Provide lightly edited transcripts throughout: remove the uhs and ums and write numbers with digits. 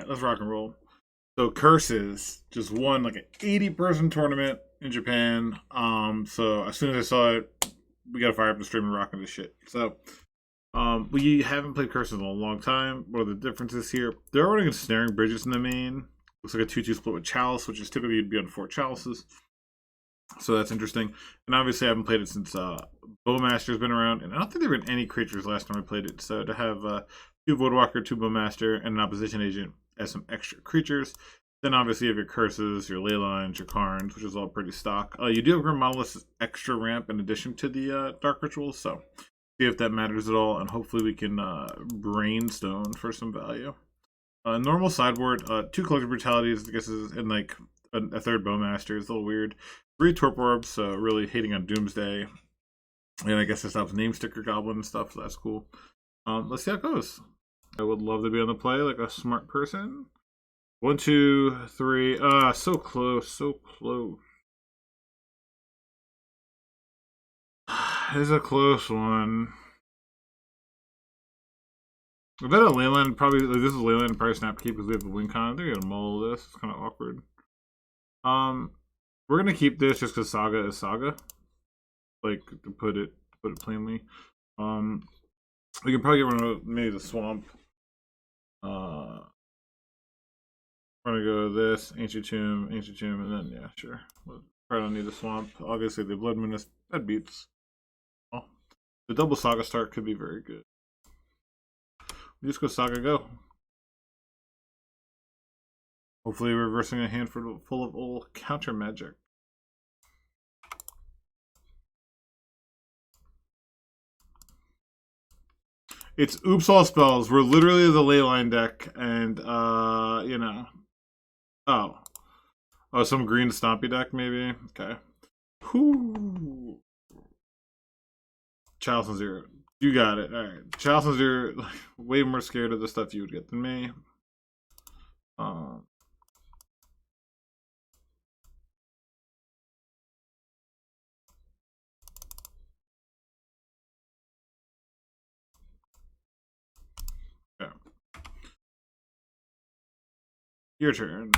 right, let's rock and roll. So Curses just won like an 80-person tournament in Japan. So as soon as I saw it, we gotta fire up the stream and rock this shit. So we haven't played Curses in a long time. What are the differences here? They're running Snaring Bridges in the main. Looks like a 2-2 split with Chalice, which is typically you'd be on 4 Chalices. So that's interesting. And obviously I haven't played it since Bowmaster's been around. And I don't think there were any creatures last time I played it. So to have 2 Voidwalker, 2 Bowmaster, and an opposition agent as some extra creatures. Then obviously you have your Curses, your Leylines, your Karns, which is all pretty stock. You do have Grim Monolith's extra ramp in addition to the Dark Rituals. So see if that matters at all. And hopefully we can Brainstone for some value. Normal sideboard, 2 Collective Brutalities, I guess, and like a 3rd Bowmaster is a little weird. 3 Torp Orbs, so really hating on Doomsday. And I guess it stops Name Sticker Goblin and stuff, so that's cool. Let's see how it goes. I would love to be on the play like a smart person. 1, 2, 3. So close, so close. This is a close one. I bet a Leyland probably, like, this is Leyland probably snap keep because we have the win con. They're gonna mull this. It's kind of awkward. We're gonna keep this just because Saga is Saga. Like, to put it plainly. We can probably get rid of maybe the Swamp. We're gonna go with this Ancient Tomb, and then yeah, sure. We'll probably don't need the Swamp. Obviously, the Blood Menace that beats. Well, the double Saga start could be very good. We just go Saga go. Hopefully, reversing a hand full of old counter magic. It's oops all spells. We're literally the Leyline deck, and you know. Oh, some green Stompy deck maybe. Okay. Whoo. Chalice and 0. You got it. All right. Chalice and 0. Way more scared of the stuff you would get than me. Okay. Your turn.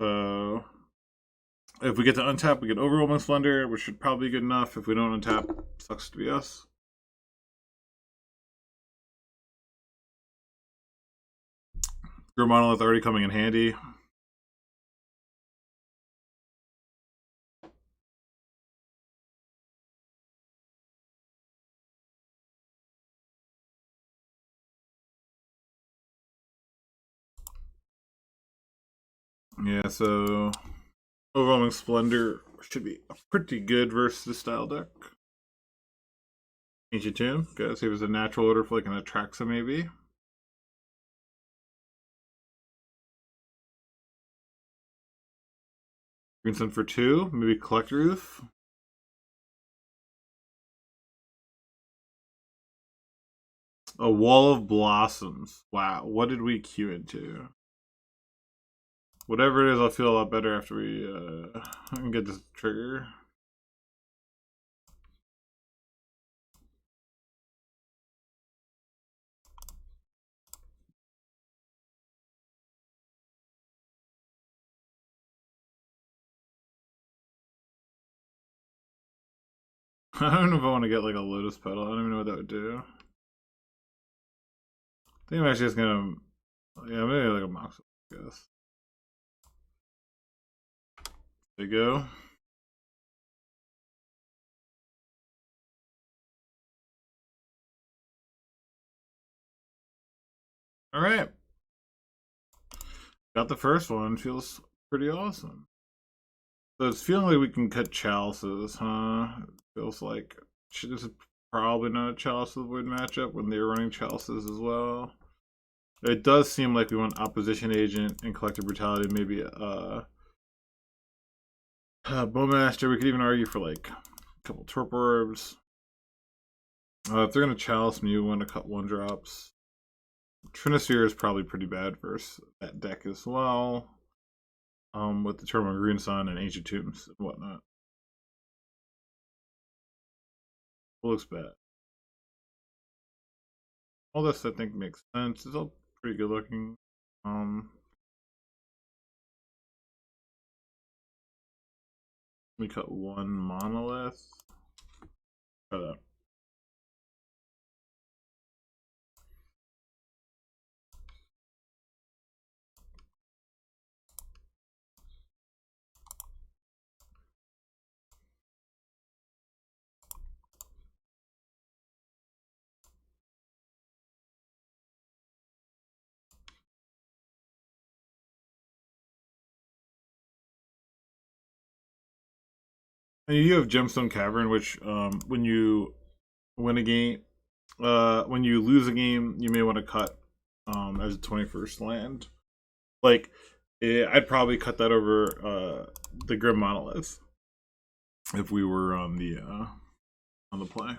So, if we get to untap, we get Overwhelming Splendor, which should probably be good enough. If we don't untap, sucks to be us. Grim Monolith already coming in handy. Yeah, so Overwhelming Splendor should be pretty good versus the style deck. Ancient Tomb. Gotta see if there's a natural order for like an Atraxa maybe. Green Sun for 2. Maybe Collect Roof. A Wall of Blossoms. Wow, what did we queue into? Whatever it is, I'll feel a lot better after we get this trigger. I don't know if I want to get like a Lotus Petal. I don't even know what that would do. I think I'm actually just gonna, yeah, maybe like a Mox, I guess. There you go. All right. Got the first one. Feels pretty awesome. So it's feeling like we can cut Chalices, huh? Feels like this is probably not a Chalice of the Void matchup when they're running Chalices as well. It does seem like we want Opposition Agent and Collective Brutality, maybe Bowmaster. We could even argue for like a couple Torp Orbs. If they're gonna Chalice me, we want to cut 1-drops. Trinisphere is probably pretty bad versus that deck as well. With the Turbo Green Sun and Ancient Tombs and whatnot. looks bad. All this I think makes sense. It's all pretty good looking. Let me cut one monolith. Cut out. And you have Gemstone Cavern, which when you win a game, when you lose a game, you may want to cut as a 21st land. Like, I'd probably cut that over the Grim Monolith if we were on the play.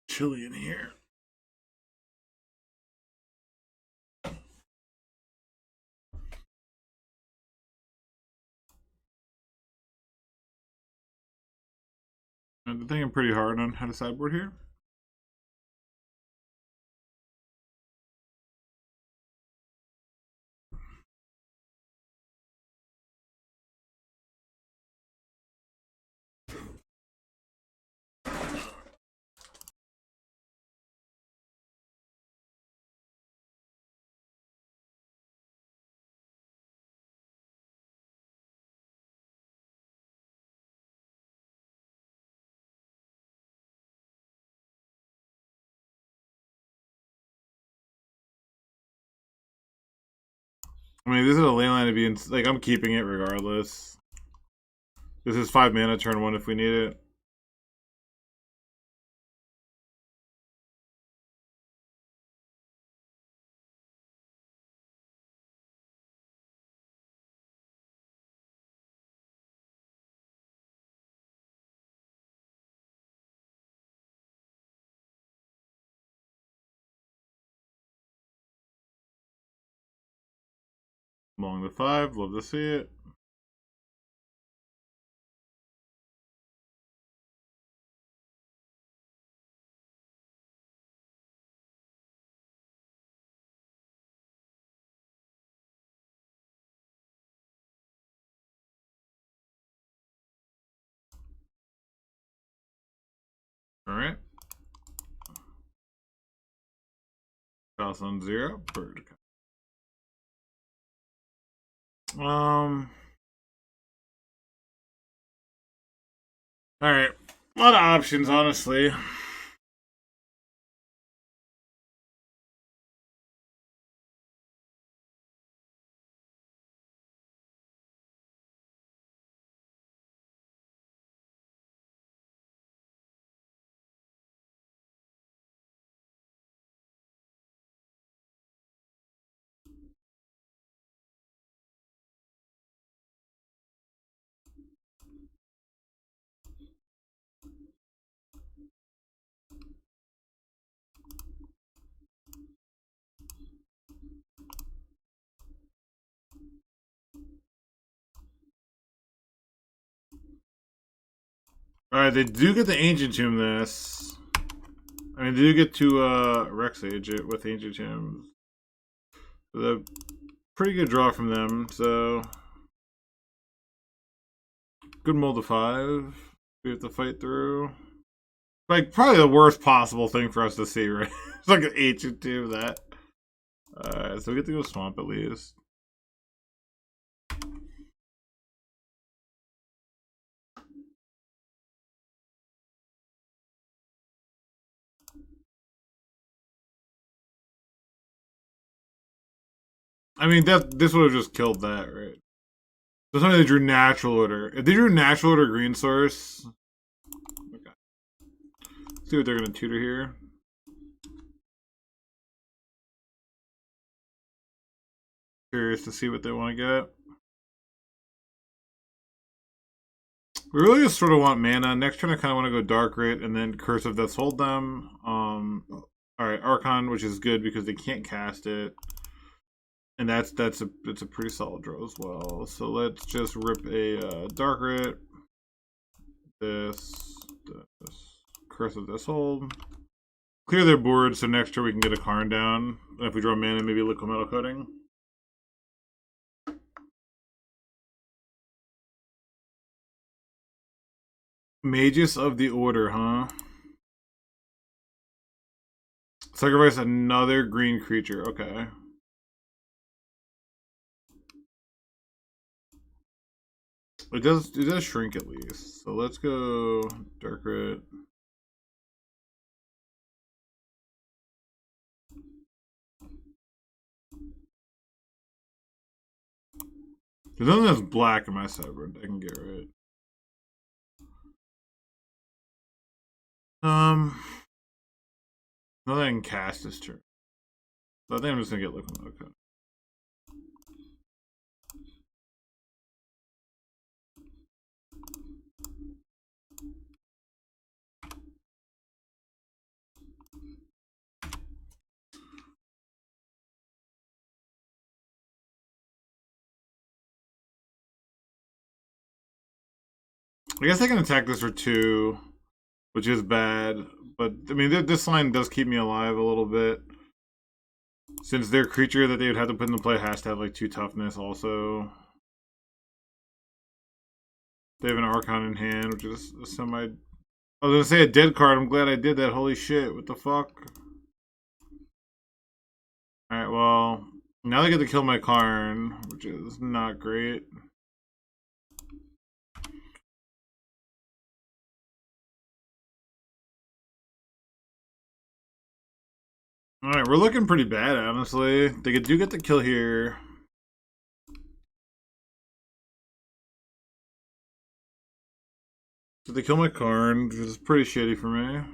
Chilly in here. I'm thinking pretty hard on how to sideboard here. I mean, this is a ley line to be in. Like, I'm keeping it regardless. This is 5 mana, turn 1 if we need it. Along the 5, love to see it. All right. Toss on 0. Bird. All right. A lot of options, honestly. Alright, they do get the Ancient Tomb this. I mean, they do get to Rex Age it with Ancient Tombs. So the pretty good draw from them, so good mold to 5. We have to fight through. Like, probably the worst possible thing for us to see, right? It's like an Ancient Tomb, that. Alright, so we get to go Swamp at least. I mean, this would have just killed that, right? So something they drew Natural Order. If they drew Natural Order Green Source... Okay. Let's see what they're going to tutor here. Curious to see what they want to get. We really just sort of want mana. Next turn, I kind of want to go Dark Rit and then Curse of Death's Hold them. All right, Archon, which is good because they can't cast it, and that's a pretty solid draw as well. So let's just rip a Dark Rit. This Curse of Death's Hold. Clear their board, so next turn we can get a Karn down. And if we draw mana, maybe Liquid Metal Coating. Magus of the Order, huh? Sacrifice another green creature. Okay. It does shrink at least. So let's go Dark Rit. There's nothing that's black in my sideboard I can get rid. Nothing I can cast this turn. So I think I'm just gonna get Liquid. Okay. I guess I can attack this for 2, which is bad. But I mean, this line does keep me alive a little bit, since their creature that they would have to put into play has to have like 2 toughness. Also, they have an Archon in hand, which is a semi. I was gonna say a dead card. I'm glad I did that. Holy shit! What the fuck? All right. Well, now they get to kill my Karn, which is not great. Alright, we're looking pretty bad, honestly. They do get the kill here. So they kill my Karn, which is pretty shitty for me.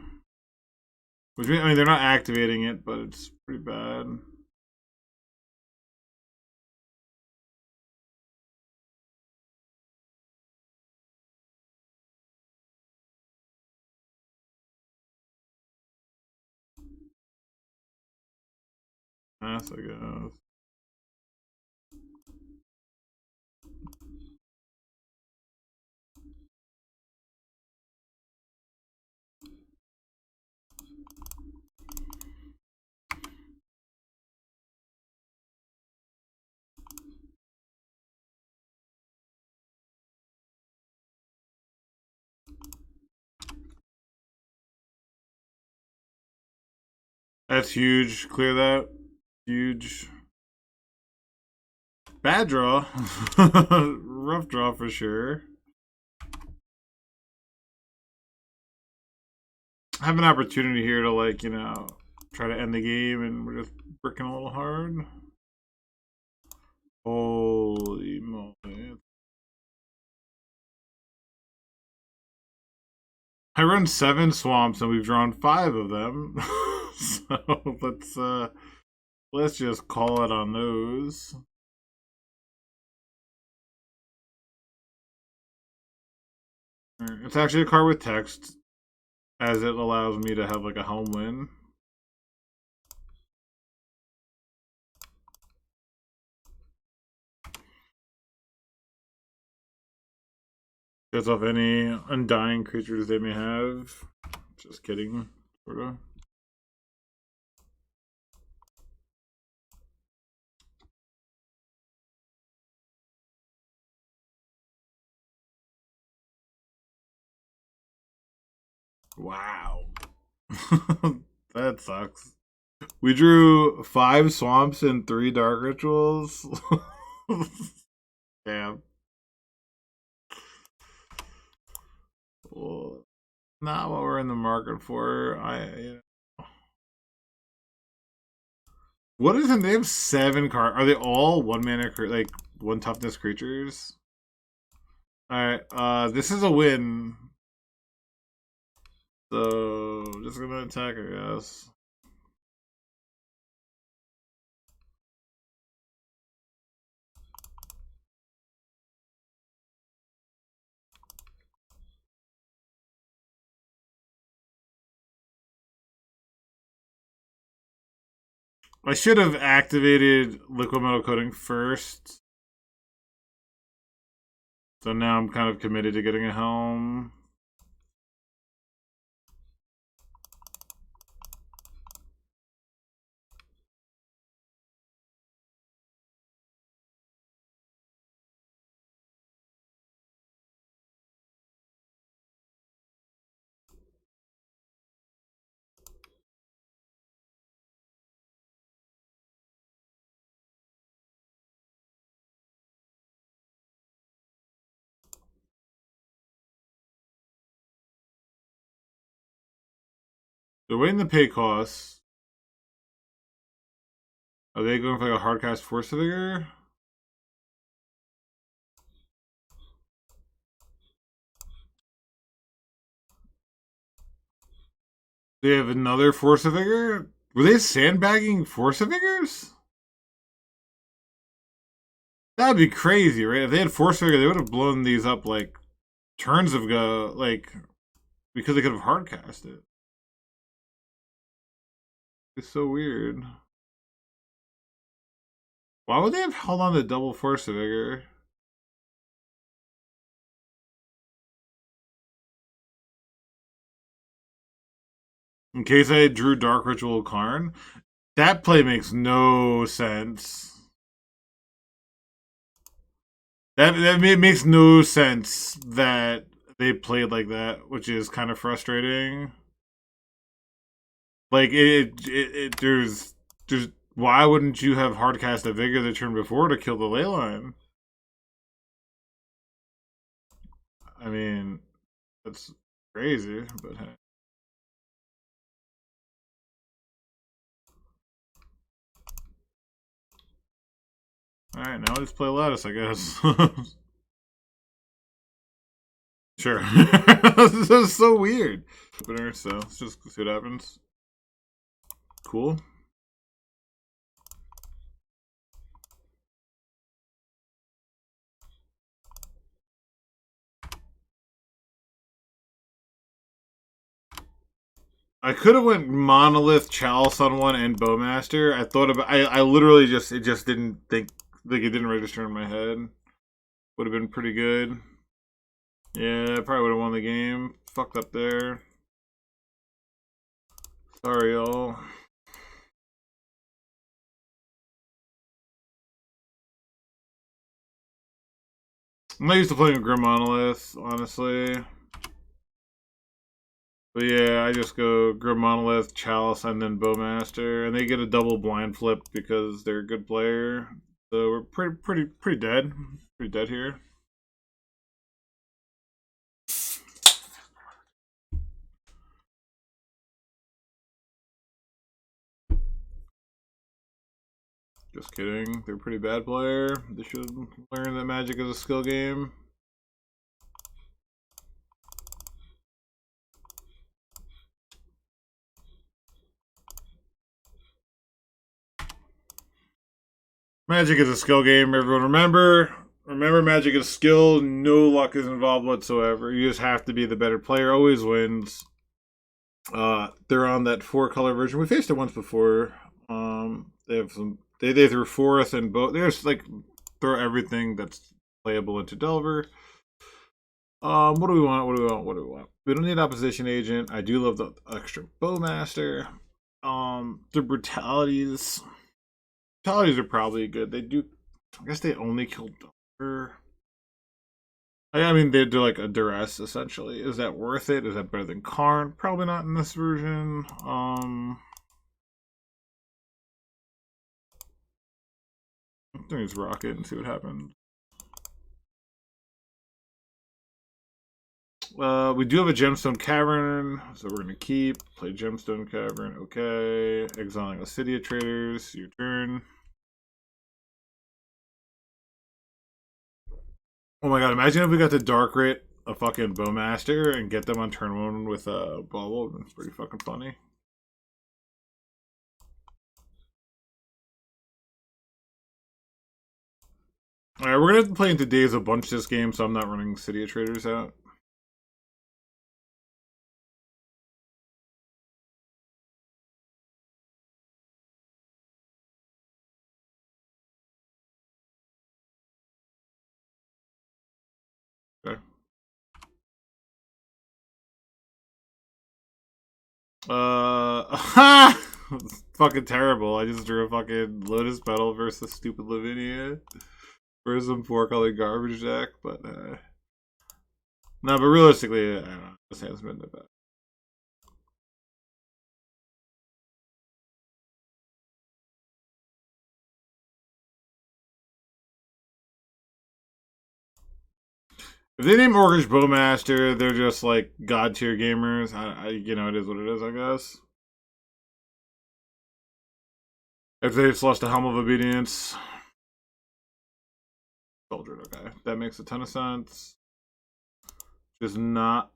Which means, I mean, they're not activating it, but it's pretty bad. Yes, I guess. That's huge. Clear that. Huge. Bad draw. Rough draw for sure. I have an opportunity here to, like, you know, try to end the game, and we're just bricking a little hard. Holy moly. I run 7 swamps and we've drawn 5 of them. So let's just call it on those. It's actually a card with text, as it allows me to have like a home win. Gets off any undying creatures they may have. Just kidding, sort of. Wow. That sucks. We drew 5 swamps and 3 dark rituals. Damn. Well, not what we're in the market for. What is the name? 7 cards. Are they all 1 mana, like 1 toughness creatures? Alright, this is a win. So, just gonna attack, I guess. I should have activated liquid metal coating first. So now I'm kind of committed to getting a helm. They're waiting to pay costs. Are they going for like a hardcast force figure? They have another force figure? Were they sandbagging force figures? That'd be crazy, right? If they had force figure, they would have blown these up like turns ago, like because they could have hardcast it. It's so weird. Why would they have held on to double force figure? In case I drew Dark Ritual Karn? That play makes no sense. That makes no sense that they played like that, which is kind of frustrating. Like there's why wouldn't you have hardcast a Vigor the turn before to kill the ley line? I mean, that's crazy, but hey. Alright, now let's play Lattice, I guess. Sure. This is so weird. Opener, so let's just see what happens. Cool. I could have went Monolith, Chalice on one, and Bowmaster. I thought about. I literally just it just didn't think like it didn't register in my head. Would have been pretty good. Yeah, I probably would have won the game. Fucked up there. Sorry, y'all. I'm not used to playing a Grim Monolith, honestly. But yeah, I just go Grim Monolith, Chalice, and then Bowmaster, and they get a double blind flip because they're a good player. So we're pretty dead. Pretty dead here. Just kidding. They're a pretty bad player. They should learn that Magic is a skill game. Magic is a skill game, everyone. Remember, Magic is skill. No luck is involved whatsoever. You just have to be the better player. Always wins. They're on that 4-color version. We faced it once before. They have some. They threw Forest and both. They just like throw everything that's playable into Delver. What do we want? What do we want? What do we want? We don't need opposition agent. I do love the extra Bowmaster. The brutalities. Brutalities are probably good. They do. I guess they only kill Delver. I mean, they do like a duress essentially. Is that worth it? Is that better than Karn? Probably not in this version. I think it's Rocket and see what happens. We do have a Gemstone Cavern, so we're gonna keep play Gemstone Cavern. Okay, exiling Acidia traders. Your turn. Oh my god! Imagine if we got the Dark Rit a fucking Bowmaster and get them on turn 1 with a bubble. It's pretty fucking funny. Alright, we're gonna have to play into Days a bunch this game, so I'm not running City of Traders out. Ha! Fucking terrible. I just drew a fucking Lotus Petal versus stupid Lavinia for some 4-color garbage deck, but no, but realistically, I don't know. This hasn't been that bad. If they name Orcish Bowmaster, they're just like god tier gamers. You know, it is what it is, I guess. If they just lost a Helm of Obedience, Soldier, okay, that makes a ton of sense. Just not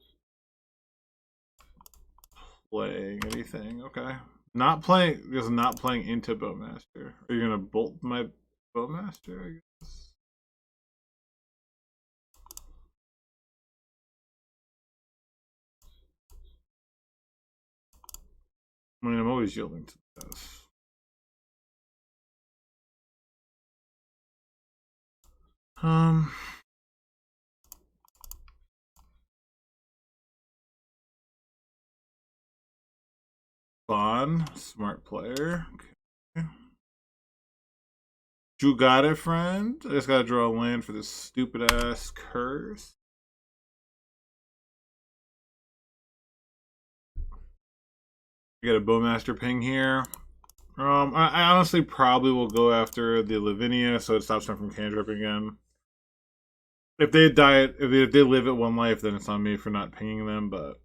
playing anything, okay. Just not playing into Bowmaster. Are you gonna bolt my Bowmaster, I guess? I mean, I'm always yielding to this. Fun, smart player. Okay. You got it, friend. I just gotta draw a land for this stupid ass curse. I got a Bowmaster ping here. I honestly probably will go after the Lavinia so it stops them from cantripping again. If they die, if they live at 1 life, then it's on me for not pinging them. But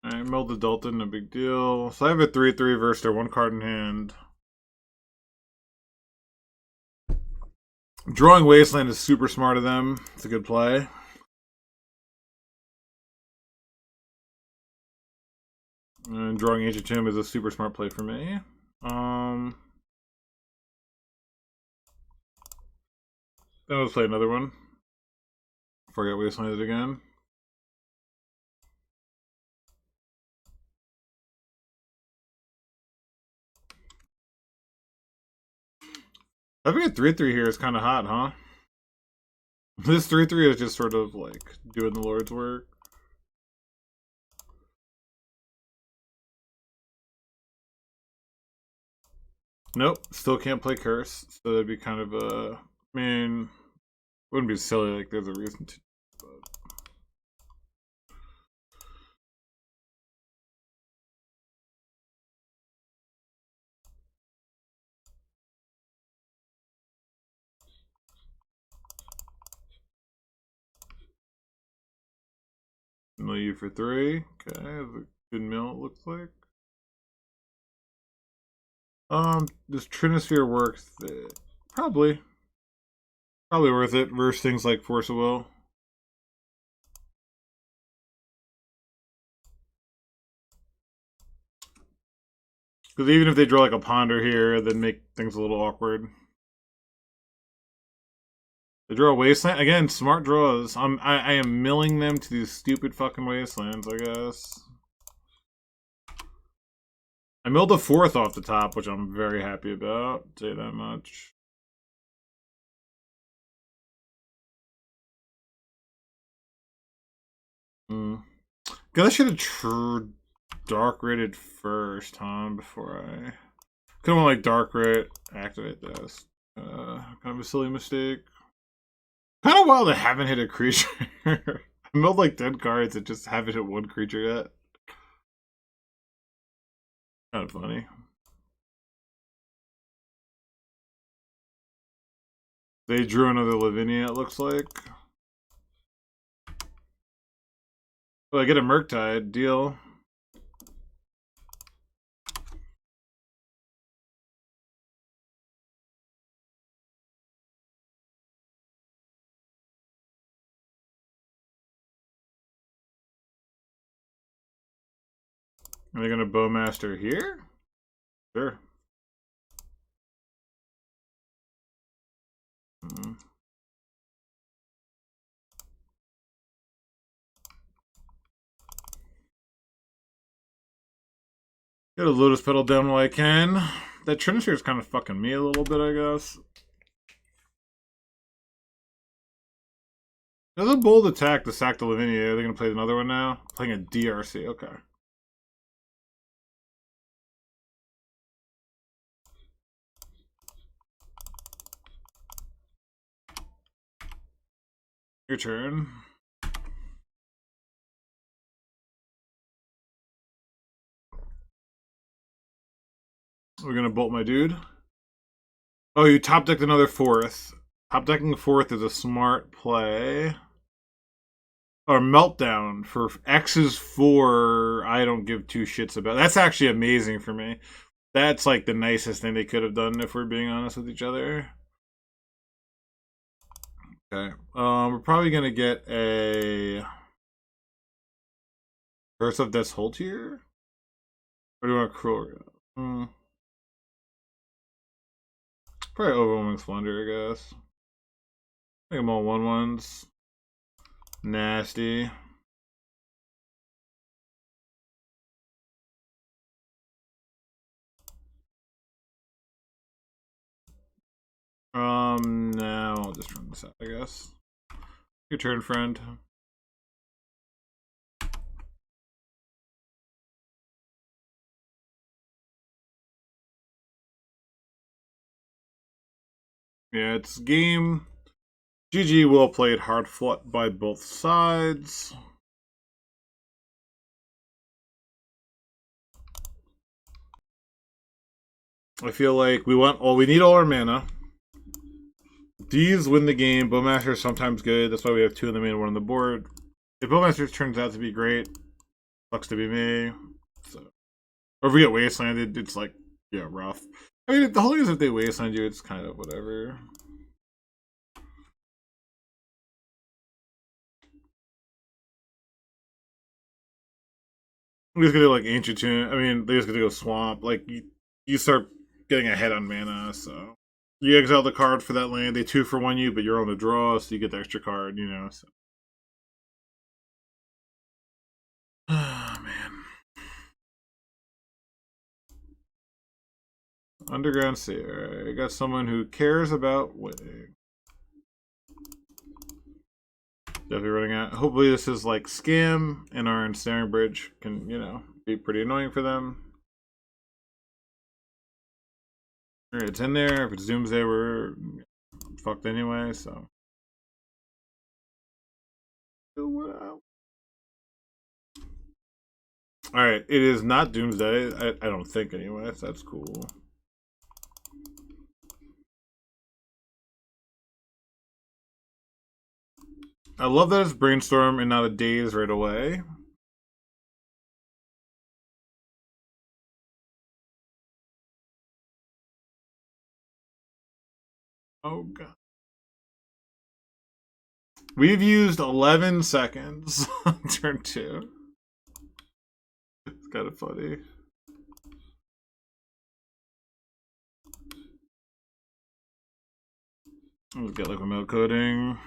I milled the Dalton, no big deal. So I have a 3/3 versus their 1 card in hand. Drawing Wasteland is super smart of them. It's a good play. And drawing Ancient Tomb is a super smart play for me. Then let's play another one. Before I get Wastelanded again. I think a 3/3 here is kind of hot, huh? This 3/3 is just sort of like doing the Lord's work. Nope, still can't play Curse, so that'd be kind of a. I mean, wouldn't be silly. Like, there's a reason to. But... Mill you for 3. Okay, that's a good mill. It looks like. Does Trinisphere work? Probably. Probably worth it versus things like Force of Will. Because even if they draw like a Ponder here, then make things a little awkward. They draw a Wasteland again. Smart draws. I am milling them to these stupid fucking Wastelands. I guess. I milled a 4th off the top, which I'm very happy about. I'll say that much. Guess I should have dark rated first, huh? Before I could have like dark rate activate this. Kind of a silly mistake. Kind of wild I haven't hit a creature. I milled like 10 cards and just haven't hit 1 creature yet. Kind of funny. They drew another Lavinia, it looks like. Oh, I get a Murktide. Deal. Are they gonna Bowmaster here? Sure. Get a Lotus Petal down while I can. That Trinisphere is kind of fucking me a little bit, I guess. There's a bold attack to sack the Lavinia. Are they going to play another one now? Playing a DRC, okay. Your turn. We're going to bolt my dude. Oh, you top decked another fourth. Top decking the fourth is a smart play. Or Meltdown for X is 4. I don't give two shits about. That's actually amazing for me. That's like the nicest thing they could have done if we're being honest with each other. Okay. We're probably gonna get a Curse of Death's Hold here. Or do you want a Cruel? Probably Overwhelming Splendor, I guess. Make them all 1/1s. Nasty. Now I'll just run this out, I guess. Your turn, friend. Yeah, it's game. GG, well played, hard fought by both sides. I feel like we need all our mana. These win the game. Bowmaster is sometimes good. That's why we have 2 in the main, 1 on the board. If Bowmaster turns out to be great, sucks to be me. So, or if we get wastelanded, it's like, yeah, rough. I mean, the whole thing is if they wasteland you, it's kind of whatever. We're just gonna do like Ancient Tomb. I mean, they're just gonna go Swamp. Like, you start getting ahead on mana, so. You exile the card for that land. They 2 for 1 you, but you're on the draw, so you get the extra card, you know. So. Oh, man. Underground Sea. Alright, I got someone who cares about winning. Definitely running out. Hopefully this is like Scam and our Ensnaring Bridge can, you know, be pretty annoying for them. Alright, it's in there. If it Doomsday, we're fucked anyway, so. Alright, it is not Doomsday. I don't think anyway, so that's cool. I love that it's Brainstorm and not a Daze right away. Oh, God. We've used 11 seconds on turn 2. It's kind of funny. Let's get like a milk coating.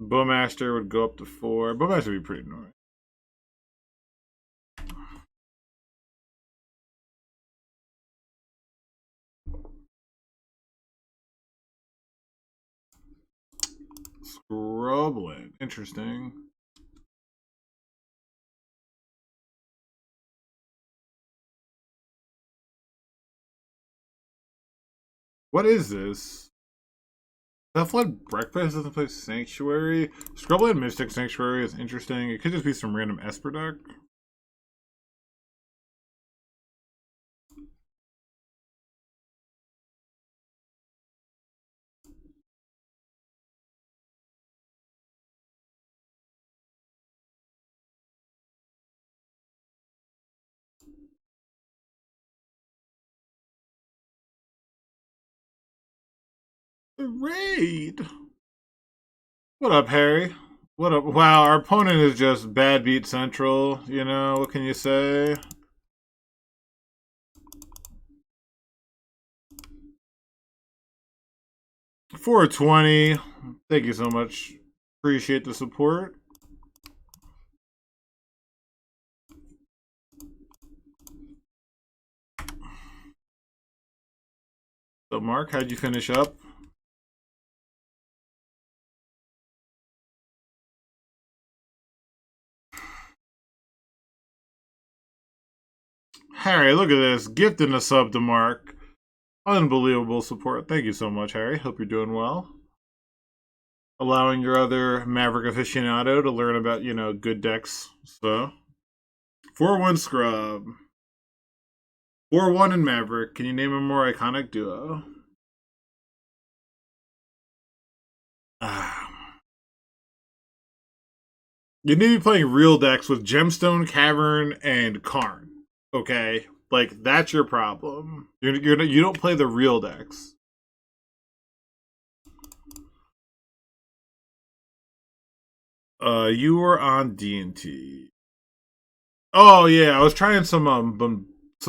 Bowmaster would go up to 4. Bowmaster would be pretty annoying. Scrubland. Interesting. What is this? Deathblood Breakfast doesn't play Sanctuary. Scrubland Mystic Sanctuary is interesting. It could just be some random Esper deck. The raid. What up, Harry? What a wow! Our opponent is just bad beat central. You know what can you say? $420. Thank you so much. Appreciate the support. So, Mark, how'd you finish up? Harry, look at this. Gifting a sub to Mark. Unbelievable support. Thank you so much, Harry. Hope you're doing well. Allowing your other Maverick aficionado to learn about, you know, good decks. So, 4-1 Scrub. 4-1 in Maverick. Can you name a more iconic duo? You need to be playing real decks with Gemstone, Cavern, and Karn. Okay? Like, that's your problem. You don't play the real decks. You were on D&T. Oh yeah, I was trying some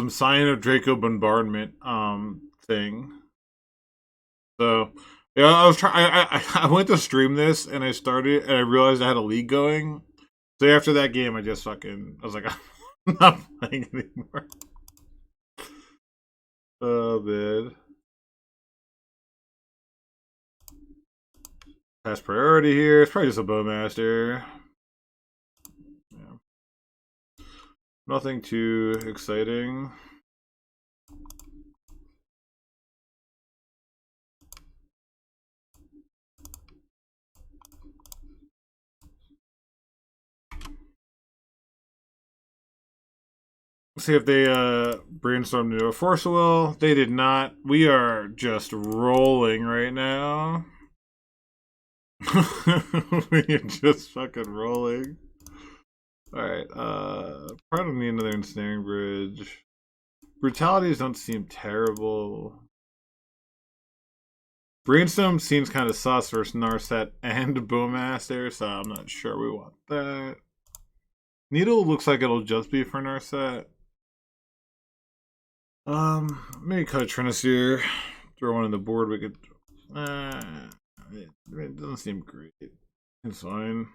Sign of Draco bombardment thing. So yeah, I was trying. I went to stream this and I started and I realized I had a league going. So after that game, I just fucking I was like, I'm not playing anymore. Oh man. Pass priority here. It's probably just a bowmaster. Yeah. Nothing too exciting. See if they brainstormed into a force will. They did not. We are just rolling right now. We're just fucking rolling. Alright, probably need another ensnaring bridge. Brutalities don't seem terrible. Brainstorm seems kind of sus versus Narset and Bowmaster, so I'm not sure we want that. Needle looks like it'll just be for Narset. Maybe cut a Trinister. Throw one on the board. We could. It doesn't seem great. It's fine.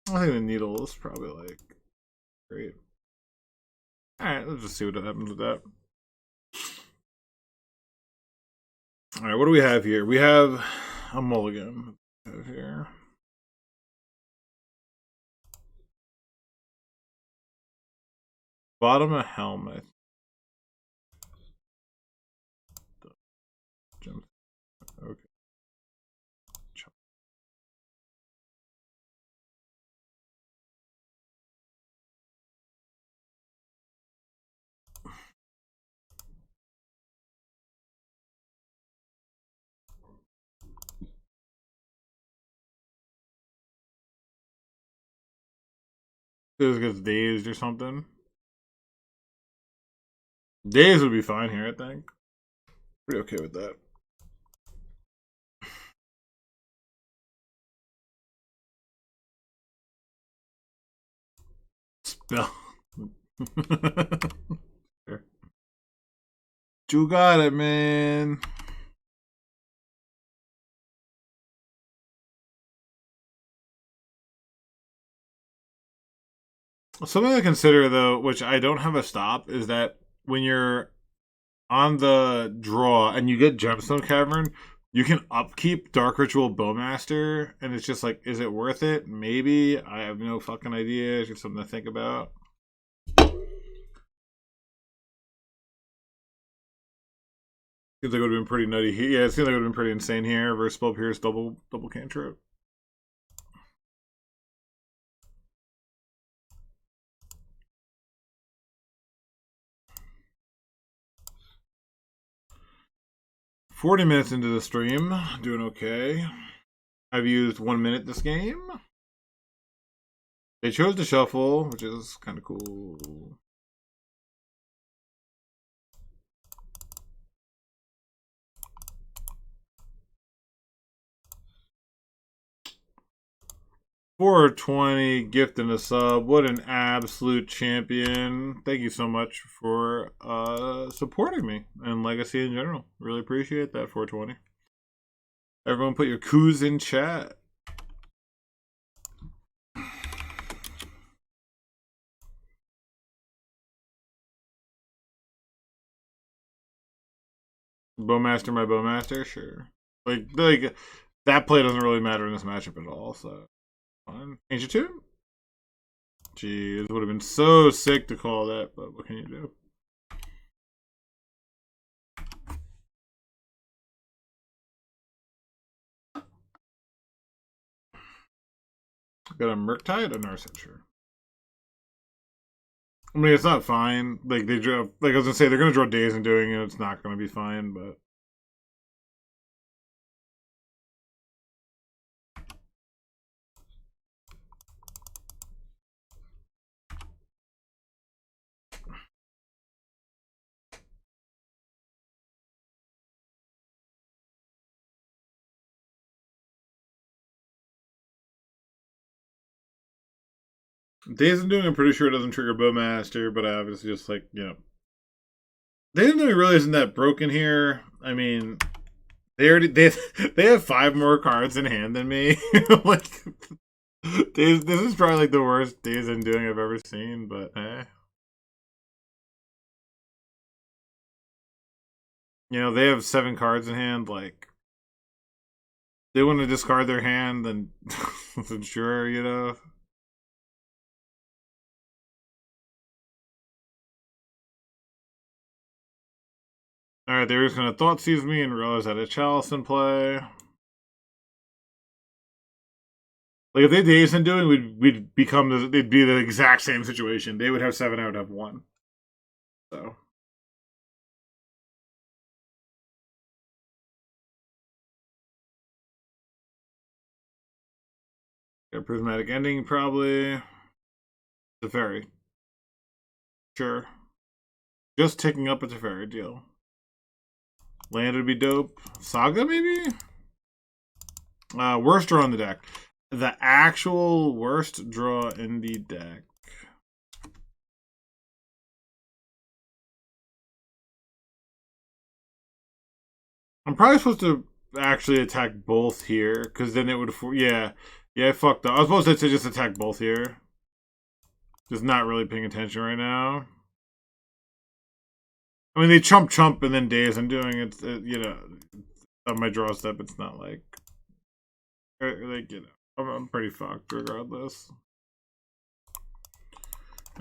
I think the needle is probably like great. Alright, let's just see what happens with that. Alright, what do we have here? We have a mulligan. Here. Bottom of helmet. Okay. This gets dazed or something. Dazed would be fine here, I think. Pretty okay with that. Spell. Sure. You got it, man. Something to consider, though, which I don't have a stop, is that when you're on the draw and you get Gemstone Cavern, you can upkeep Dark Ritual Bowmaster, and it's just like, is it worth it? Maybe. I have no fucking idea. It's just something to think about. Seems like it would have been pretty nutty. Yeah, it seems like it would have been pretty insane here versus Spell Pierce double cantrip. $40 into the stream, doing okay. I've used 1 minute this game. They chose to shuffle, which is kind of cool. 420 gift and a sub. What an absolute champion. Thank you so much for supporting me and Legacy in general. Really appreciate that, 420. Everyone put your coups in chat. Bowmaster, my Bowmaster, sure. Like that play doesn't really matter in this matchup at all, so fine. Ancient Tomb? Gee, it would have been so sick to call that, but what can you do? Got a Murktide? A Narset, sure. I mean, it's not fine. Like they draw, like I was gonna say, they're gonna draw Days and doing it. It's not gonna be fine, but Days and doing, I'm pretty sure it doesn't trigger Bowmaster, but I obviously just like Days and doing really isn't that broken here. I mean, they have 5 more cards in hand than me. Like this is probably like the worst Days and doing I've ever seen, but they have 7 cards in hand. Like they want to discard their hand, then sure. Alright, they were just gonna thought seize me and realize I had a chalice in play. Like if they Days and doing, we'd become it'd be the exact same situation. They would have 7, I would have 1. So got Prismatic Ending probably. Teferi. Sure. Just ticking up a Teferi deal. Land would be dope. Saga maybe? Worst draw in the deck. The actual worst draw in the deck. I'm probably supposed to actually attack both here, because then it would... Yeah, I fucked up. I was supposed to just attack both here. Just not really paying attention right now. I mean, they chump and then Days and doing it, on my draw step, it's not like I'm pretty fucked regardless.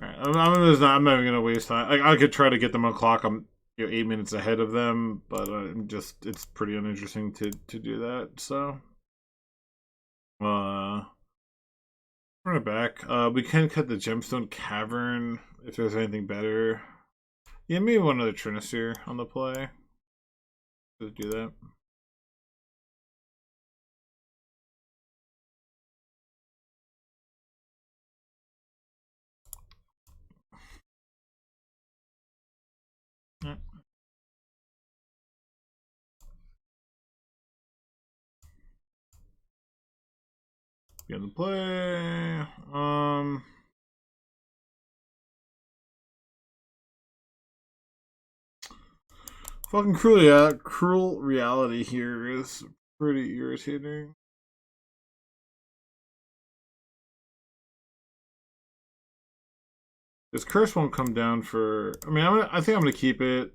Alright, I'm not even gonna waste time. I could try to get them on clock. I'm 8 minutes ahead of them, but it's pretty uninteresting to do that. So, run it back. We can cut the Gemstone Cavern if there's anything better. Yeah, maybe one other Trinisphere on the play. To do that. Get in play. Fucking cruel reality here is pretty irritating. This curse won't come down for. I mean, I think I'm gonna keep it.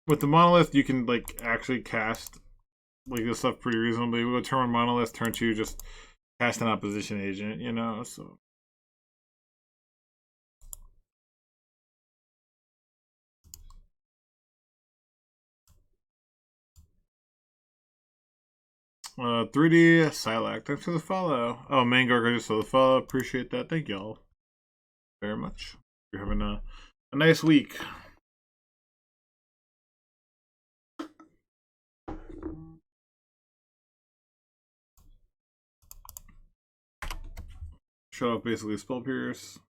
With the monolith, you can like actually cast like this stuff pretty reasonably. We'll turn 1 monolith, turn 2, just cast an opposition agent. So. Uh, 3D Silac, thanks for the follow. Oh, Mangar, just for the follow. Appreciate that. Thank y'all very much. You're having a nice week. Shut off basically Spell Pierce.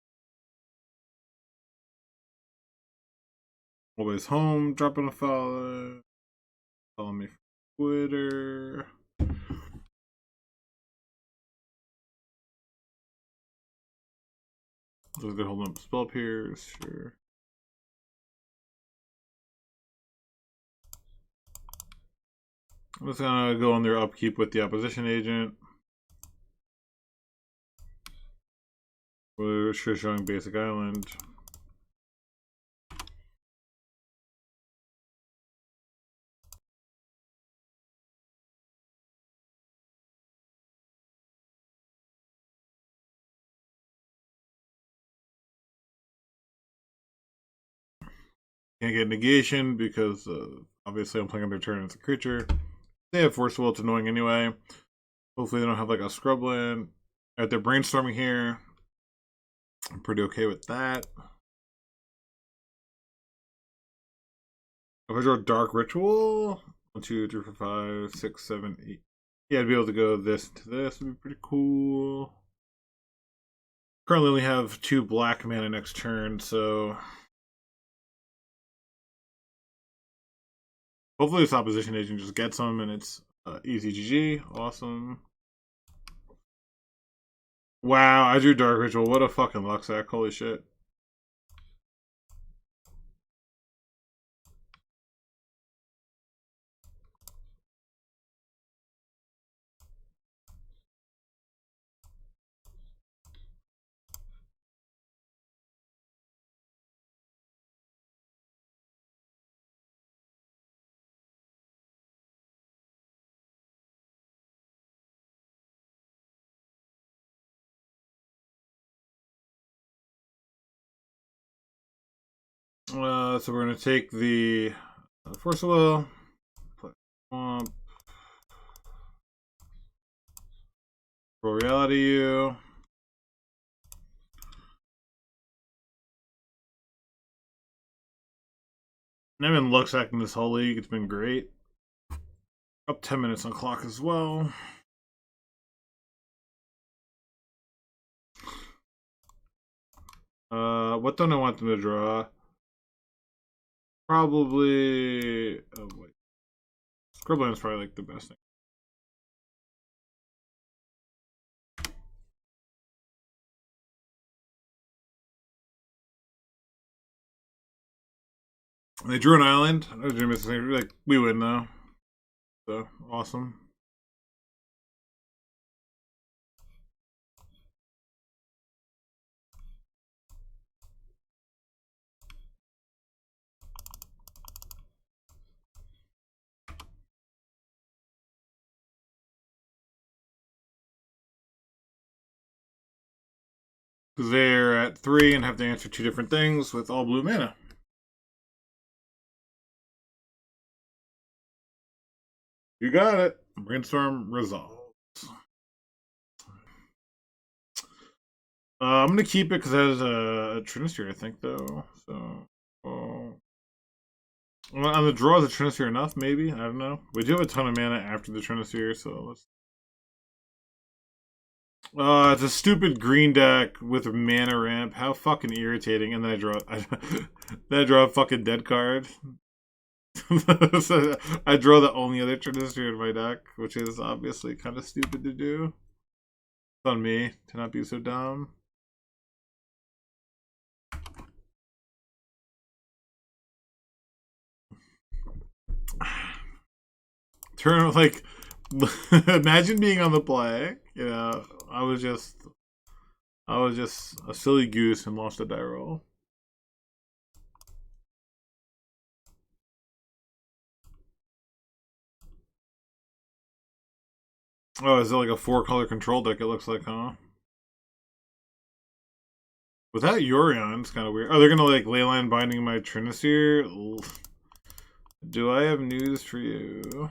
Always home, dropping a follow. Follow me from Twitter. Looks good holding up spell pierce, sure. I'm just gonna go on their upkeep with the opposition agent. We're sure showing basic island. Can't get negation because obviously I'm playing on their turn as a creature. They have Force Will, it's annoying anyway. Hopefully they don't have like a scrubland. Alright, they're brainstorming here. I'm pretty okay with that. If I draw Dark Ritual, 1, 2, 3, 4, 5, 6, 7, 8. Yeah, I'd be able to go this to this. Would be pretty cool. Currently only have 2 black mana next turn, so hopefully this opposition agent just gets them and it's easy GG. Awesome. Wow, I drew Dark Ritual. What a fucking luck sack. Holy shit. So we're gonna take the Force of Will, play Swamp, roll Reality U. I've been luck sacking this whole league. It's been great. Up 10 minutes on clock as well. What don't I want them to draw? Probably. Oh wait, Scribbling is probably like the best thing. They drew an island. Like we win though, so awesome. Because they're at 3 and have to answer 2 different things with all blue mana. You got it. Brainstorm resolves. I'm gonna keep it because it has a Trinisphere, I think, though. So, on the draw, is a Trinisphere enough? Maybe, I don't know. We do have a ton of mana after the Trinisphere, so let's. It's a stupid green deck with a mana ramp. How fucking irritating! And then I draw a fucking dead card. So I draw the only other Trinisphere in my deck, which is obviously kind of stupid to do. It's on me to not be so dumb. Turn like imagine being on the play. You know, I was just a silly goose and lost a die roll. Oh, is it like a 4-color control deck? It looks like, huh? Without Yorion, it's kind of weird. Oh, they're gonna like Leyline Binding my Trinisphere. Do I have news for you?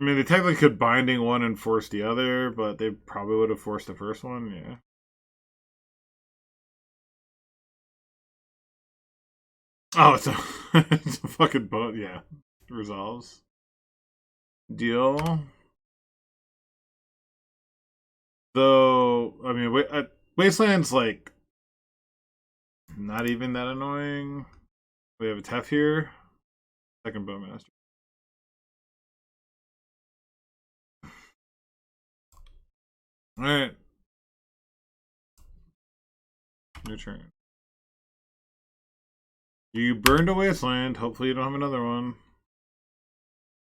I mean, they technically could binding one and force the other, but they probably would have forced the first one, yeah. Oh, it's a, it's a fucking boat, yeah. Resolves. Deal. Though, I mean, Wasteland's like not even that annoying. We have a Tef here. Second Bowmaster. Alright. Your turn. You burned a wasteland. Hopefully you don't have another one.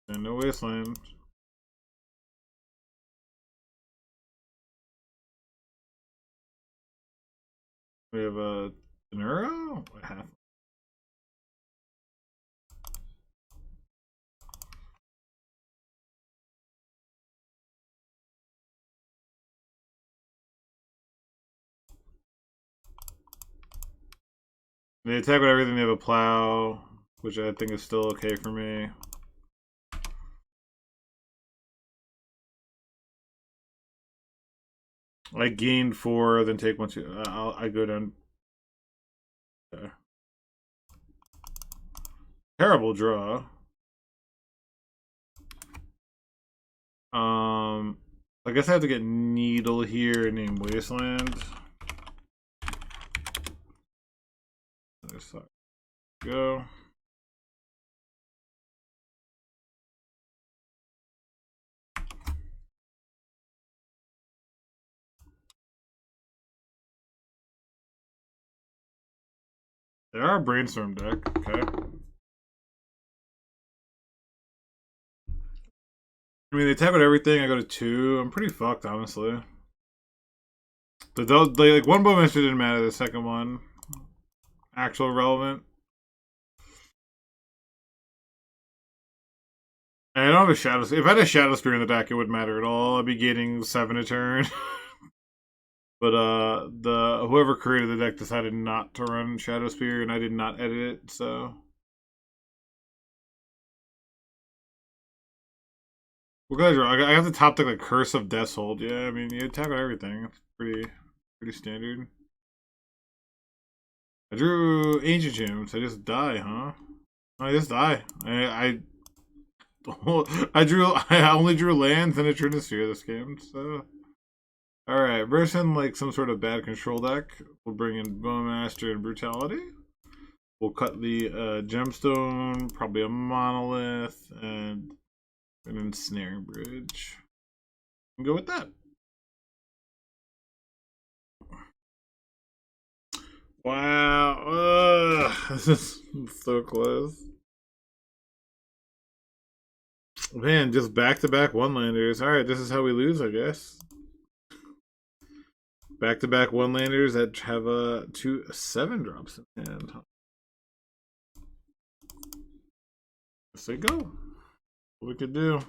And no wasteland. We have a Denuro? What happened? They attack with everything. They have a plow, which I think is still okay for me. I gained 4, then take 1, 2. I go down. Terrible draw. I guess I have to get Needle here and name Wasteland. Go. They are a brainstorm deck, okay. I mean, they attack with everything. I go to 2. I'm pretty fucked, honestly. Like one Bowmaster didn't matter. The second one, actual relevant. And I don't have a Shadow. If I had a Shadow Spear in the deck, it wouldn't matter at all. I'd be gaining 7 a turn. But the whoever created the deck decided not to run Shadow Spear, and I did not edit it, so. What can I draw? I have the top deck like Curse of Deathhold. Yeah, I mean you attack with everything. It's pretty standard. I drew Ancient Gems. I just die, huh? I just die. I I only drew lands and a Trinisphere this game, so. Alright, version like some sort of bad control deck. We'll bring in Bowmaster and Brutality. We'll cut the Gemstone, probably a Monolith, and an Ensnaring Bridge. And go with that. Wow. This is so close. Man, just back-to-back one-landers. Alright, this is how we lose, I guess. Back-to-back one-landers that have 2 7-drops in hand. Let's say go. What we could do.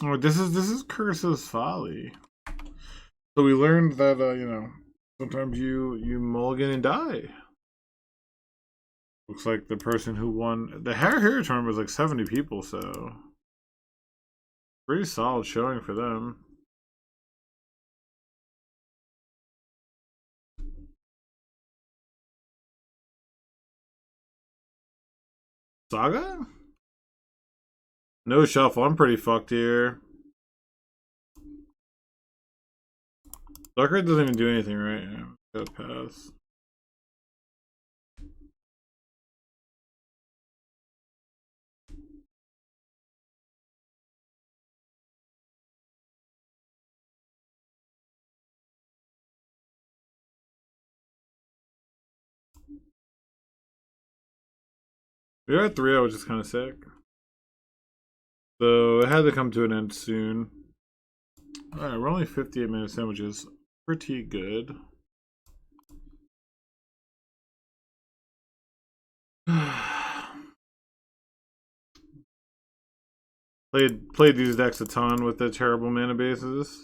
Oh, this is Curse's Folly. So we learned that you know, sometimes you mulligan and die. Looks like the person who won the Hareruya tournament was like 70 people, so pretty solid showing for them. Saga? No shuffle. I'm pretty fucked here. Darkrai doesn't even do anything right now. Gotta pass. We are at 3-0, which is kind of sick. So it had to come to an end soon. Alright, we're only 58 minutes in, which is pretty good. Played these decks a ton with the terrible mana bases.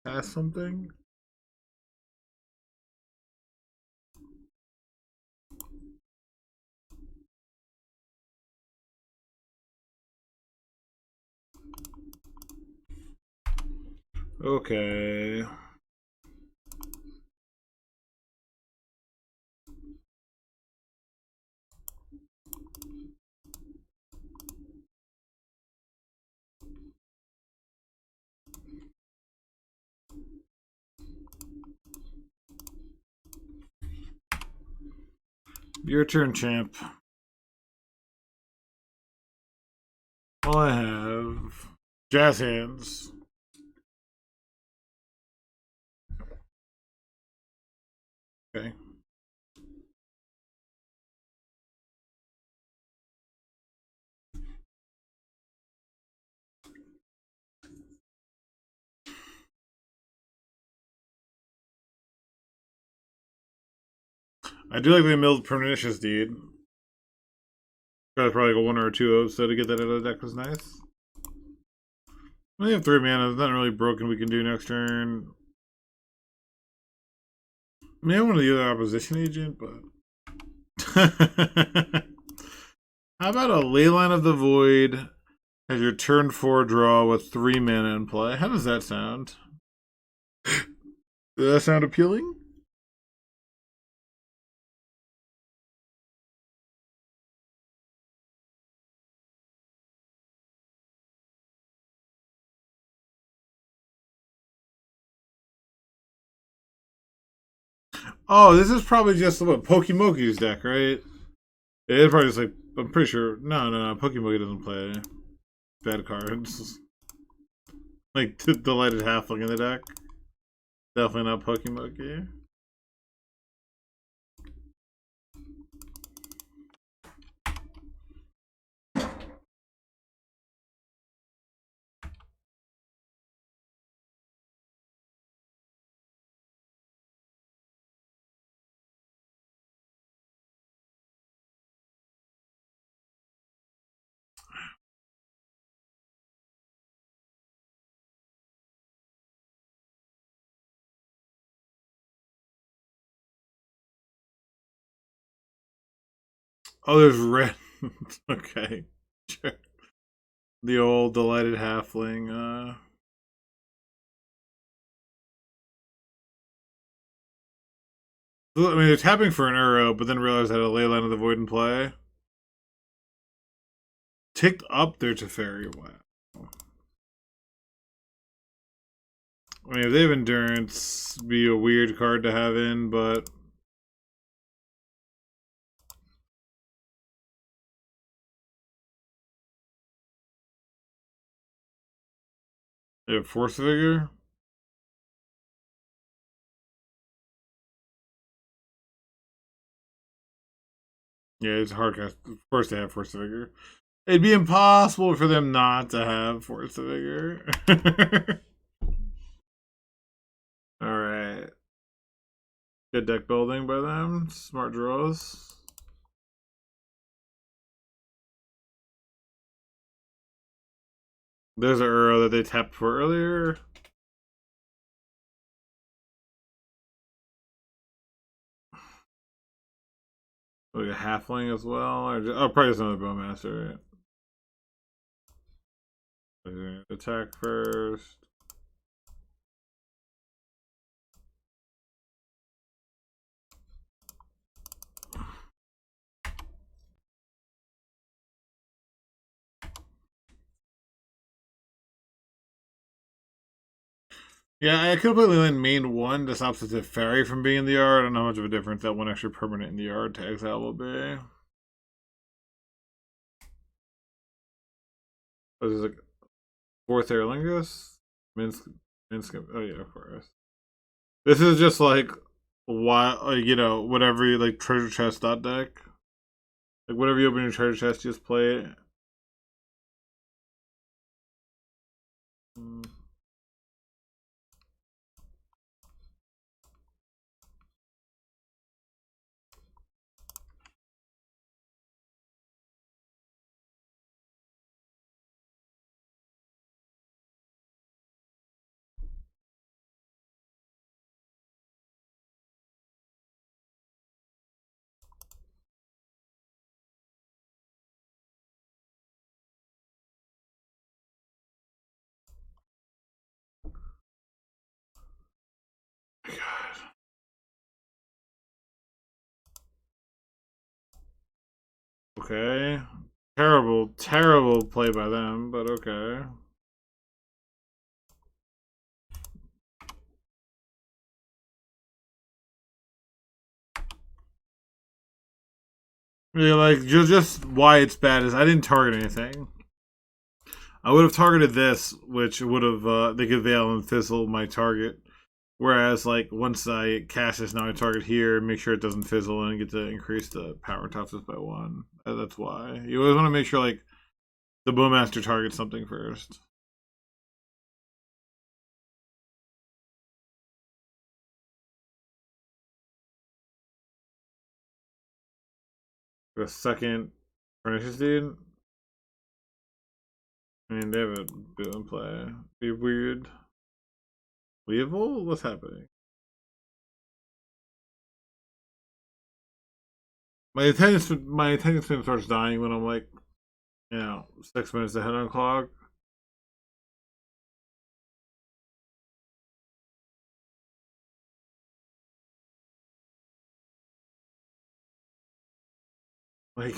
Pass something? Okay. Your turn, champ. All I have jazz hands. Okay. I do like the milled pernicious deed. Probably like a 1 or a 2 so to get that out of the deck was nice. We have 3 mana. There's nothing really broken we can do next turn. I mean, I want to use opposition agent, but. How about a Leyline of the Void as your turn 4 draw with 3 mana in play? How does that sound? Does that sound appealing? Oh, this is probably just what Pokemoki's deck, right? It's probably just like I'm pretty sure. No. Pokemoki doesn't play bad cards. Like the delighted halfling in the deck. Definitely not Pokemoki. Oh, there's red. Okay, sure. The old delighted halfling. I mean, they're tapping for an Uro, but then realized that a Leyline of the Void in play. Ticked up their Teferi. Wow. I mean, if they have endurance, be a weird card to have in, but they have Force Vigor. Yeah, it's a hard cast. Of course, they have Force Vigor. It'd be impossible for them not to have Force Vigor. All right. Good deck building by them. Smart draws. There's an Uro that they tapped for earlier. Like a halfling as well. Or just, oh, probably just another Bowmaster, right? Attack first. Yeah, I could have put in main 1 to stop the fairy from being in the yard. I don't know how much of a difference that 1 extra permanent in the yard to exile will be. This is like 4th Aerlingus? Minsk. Oh, yeah, of course. This is just like, why, like, you know, whatever you like, treasure chest dot deck. Like, whatever you open your treasure chest, just play it. Mm. God. Okay. Terrible, terrible play by them, but okay. Yeah, like just why it's bad is I didn't target anything. I would have targeted this, which would have they could veil and fizzle my target. Whereas like once I cast this, now I target here, make sure it doesn't fizzle, and get to increase the power toughness by 1. That's why you always want to make sure like the bowmaster targets something first. The second furnace dude. I mean, they have a bit in play. Be weird. Weevil? What's happening? My attention span starts dying when I'm like, 6 minutes ahead on clock. Like,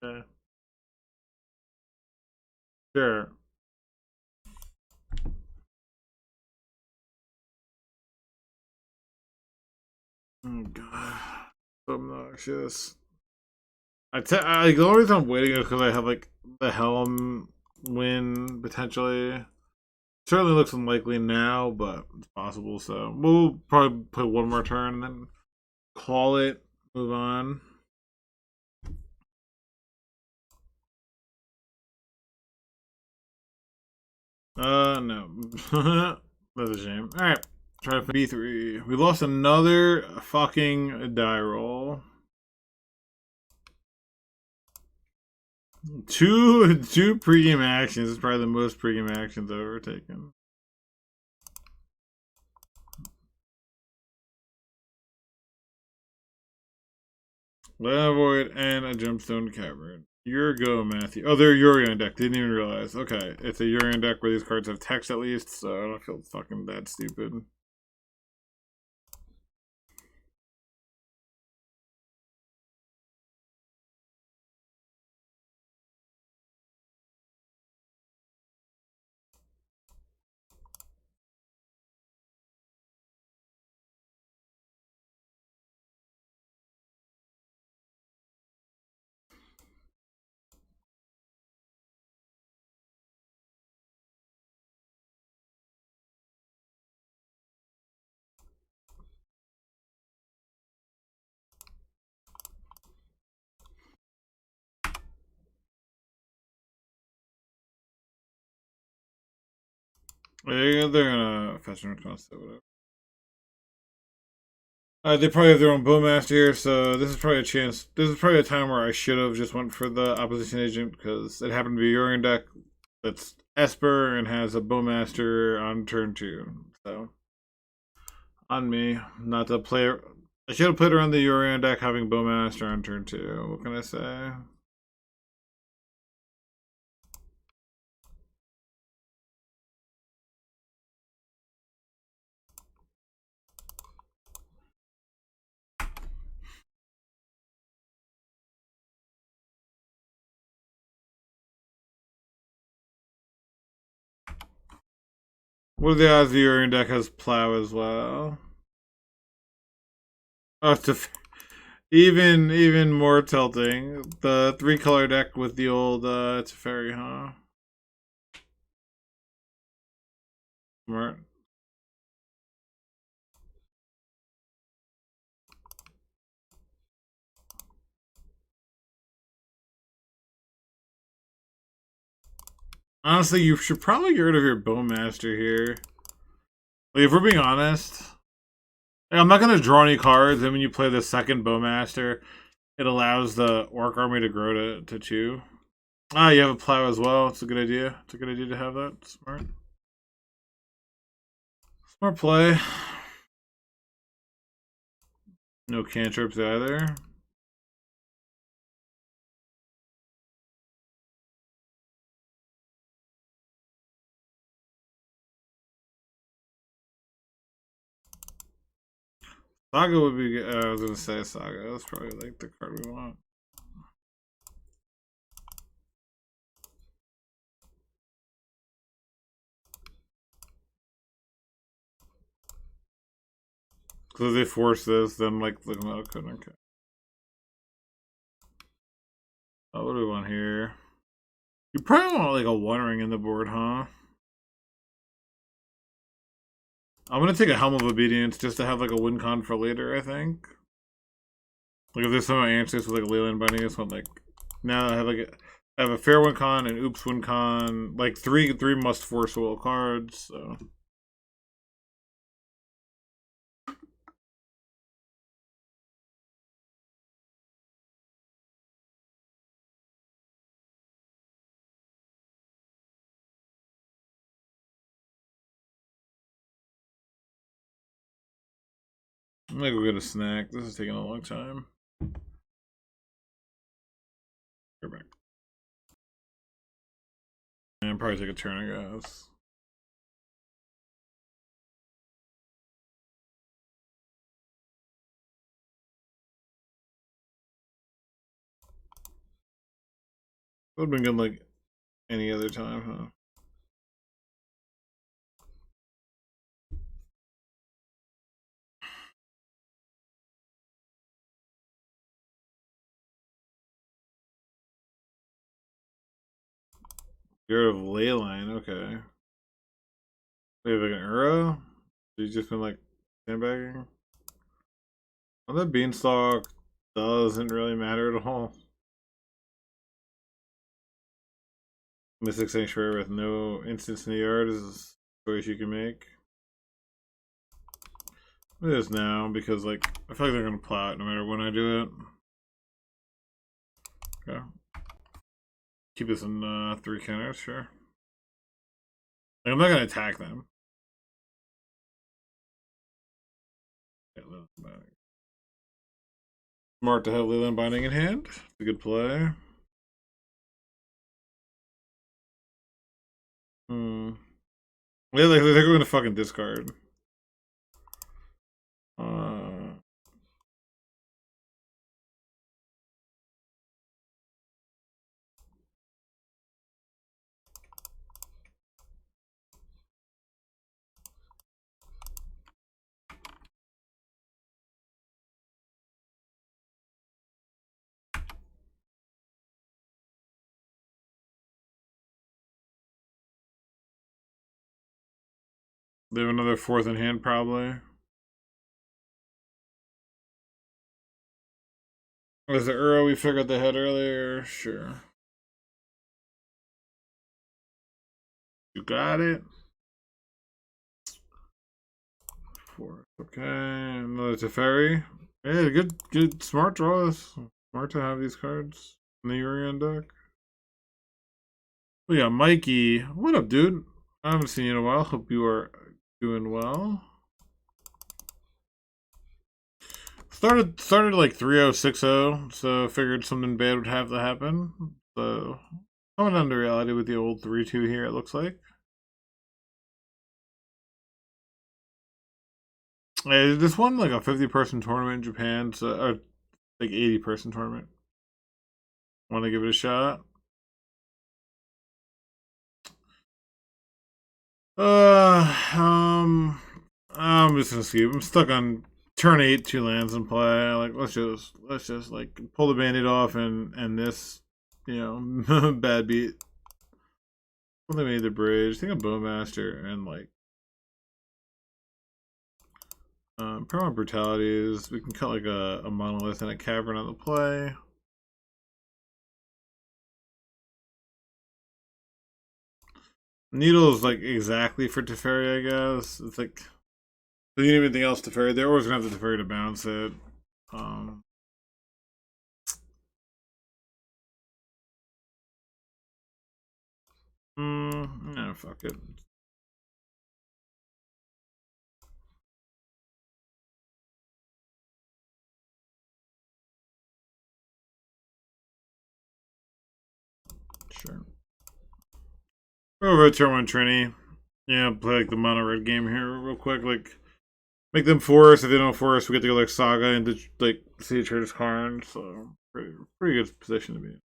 yeah, sure. Oh god, so obnoxious. The only reason I'm waiting is because I have like the Helm win potentially. Certainly looks unlikely now, but it's possible. So we'll probably play one more turn and then call it. Move on. No. That's a shame. Alright. Try to B3. We lost another fucking die roll. Two pregame actions. This is probably the most pregame actions I've ever taken. Lava Void and a Gemstone Cavern. Your go, Matthew. Oh, they're Yorion deck. Didn't even realize. Okay, it's a Yorion deck where these cards have text at least, so I don't feel fucking that stupid. They're gonna fetch and response to whatever. They probably have their own Bowmaster here, so this is probably a chance. This is probably a time where I should have just went for the opposition agent because it happened to be a Yorion deck that's Esper and has a Bowmaster on turn 2. So on me, not to play. I should have played around the Yorion deck having Bowmaster on turn 2. What can I say? What are the odds the Yorion deck has Plow as well? Oh, it's even more tilting. The 3-color deck with the old Teferi, huh? Smart. Honestly, you should probably get rid of your Bowmaster here. Like, if we're being honest, like, I'm not gonna draw any cards, and when you play the second Bowmaster, it allows the Orc army to grow to 2. Ah, you have a Plow as well. It's a good idea. It's a good idea to have that. Smart. Smart play. No cantrips either. Saga would be good. I was gonna say Saga. That's probably like the card we want. Because if they force this, then like the okay. Oh, what do we want here? You probably want like a one ring in the board, huh? I'm gonna take a Helm of Obedience just to have like a win con for later, I think. Like if there's some answers with like a Leyland Binding, this one like now I have I have a fair win con and oops win con, like three must force will cards, so I'm gonna go get a snack. This is taking a long time. Go back. And probably take a turn, I guess. Would have been good like any other time, huh? You're of Leyline, okay. We have like an Uro? You've just been like sandbagging? Well, that Beanstalk doesn't really matter at all. Mystic Sanctuary with no instants in the yard is a choice you can make. It is now because like I feel like they're gonna plow it no matter when I do it. Okay. Keep this in 3 counters, sure. Like, I'm not gonna attack them. Smart to have Leyland Binding in hand. It's a good play. Yeah, like they're going to fucking discard. They have another 4th in hand, probably. Was it Uro we figured they had earlier? Sure. You got it. 4. Okay, another Teferi. Yeah, good, smart draws. Smart to have these cards in the Urian deck. We got Mikey. What up, dude? I haven't seen you in a while. Hope you are doing well. Started like 3060, so figured something bad would have to happen. So coming down to reality with the old 3-2 here, it looks like. This one like a 50-person tournament in Japan, so or like 80-person tournament. Want to give it a shot? I'm just gonna skip. I'm stuck on turn 8, 2 lands in play. Like let's just like pull the band-aid off and this, you know, bad beat. I think we need the bridge. I think a Bowmaster and like Paramount Brutalities. We can cut like a monolith and a cavern on the play. Needle is like exactly for Teferi, I guess. It's like if you need anything else Teferi, they're always gonna have the Teferi to bounce it. Um no, fuck it. Sure. Over at turn 1 Trini. Yeah, play like the mono red game here real quick. Like make them force. If they don't force, we get to go like Saga into like Sea Trader's Karn. So pretty good position to be in.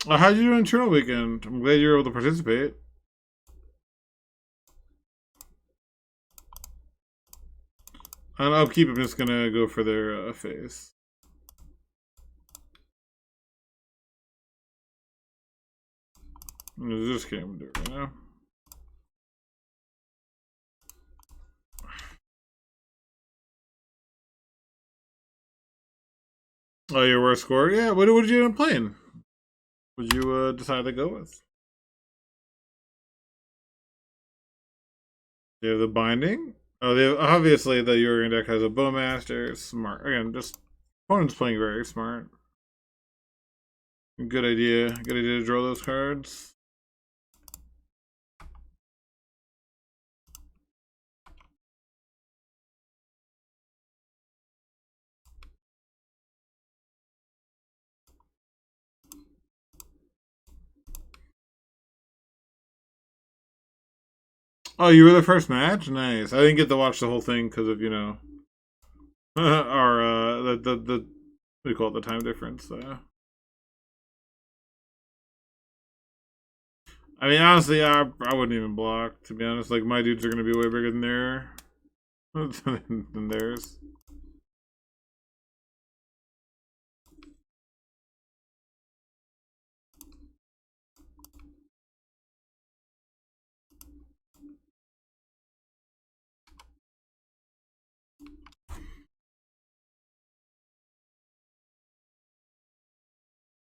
How'd you do in Tournament Weekend? I'm glad you were able to participate. On upkeep, I'm just gonna go for their face. Just kidding, I'm doing it right now. Oh, your worst score? Yeah. What did you end up playing? What did you decide to go with? They have the binding. Oh, they have, obviously the Urian deck has a Bowmaster. Smart. Again, just opponent's playing very smart. Good idea. Good idea to draw those cards. Oh, you were the first match? Nice. I didn't get to watch the whole thing because of, our the what do you call it, the time difference. I mean, honestly, I wouldn't even block, to be honest. Like, my dudes are gonna be way bigger than than theirs.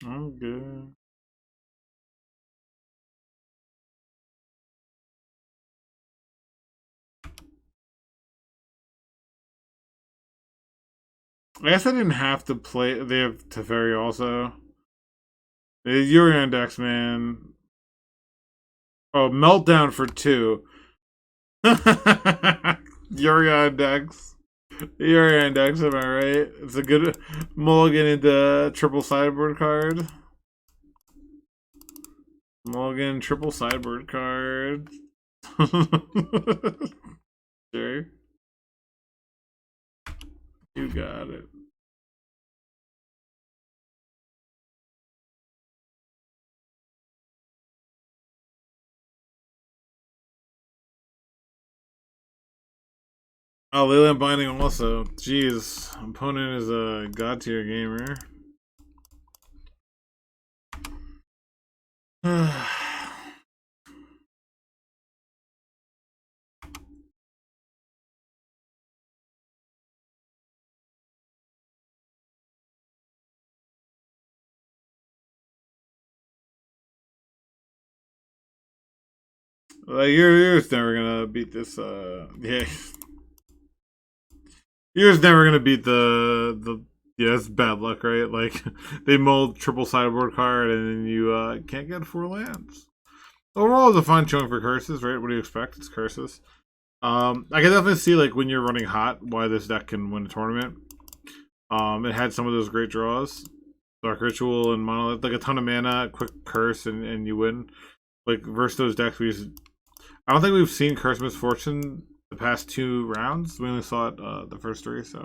I'm good. I guess I didn't have to play. They have Teferi also. Urian decks, man. Oh, Meltdown for 2. Urian decks. Urian decks, am I right? It's a good mulligan into triple sideboard card. Mulligan, triple sideboard card. Sure. You got it. Oh, Leyland Binding also. Jeez. Opponent is a god tier gamer. Like, you're never gonna beat this. Yeah, you're never gonna beat the. Yeah, it's bad luck, right? Like, they mold triple sideboard card, and then you can't get 4 lands. Overall, it's a fine showing for curses, right? What do you expect? It's curses. I can definitely see, like, when you're running hot, why this deck can win a tournament. It had some of those great draws. Dark Ritual and Monolith, like a ton of mana, quick curse, and you win. Like, versus those decks, I don't think we've seen Curse Misfortune the past 2 rounds. We only saw it the first 3, so.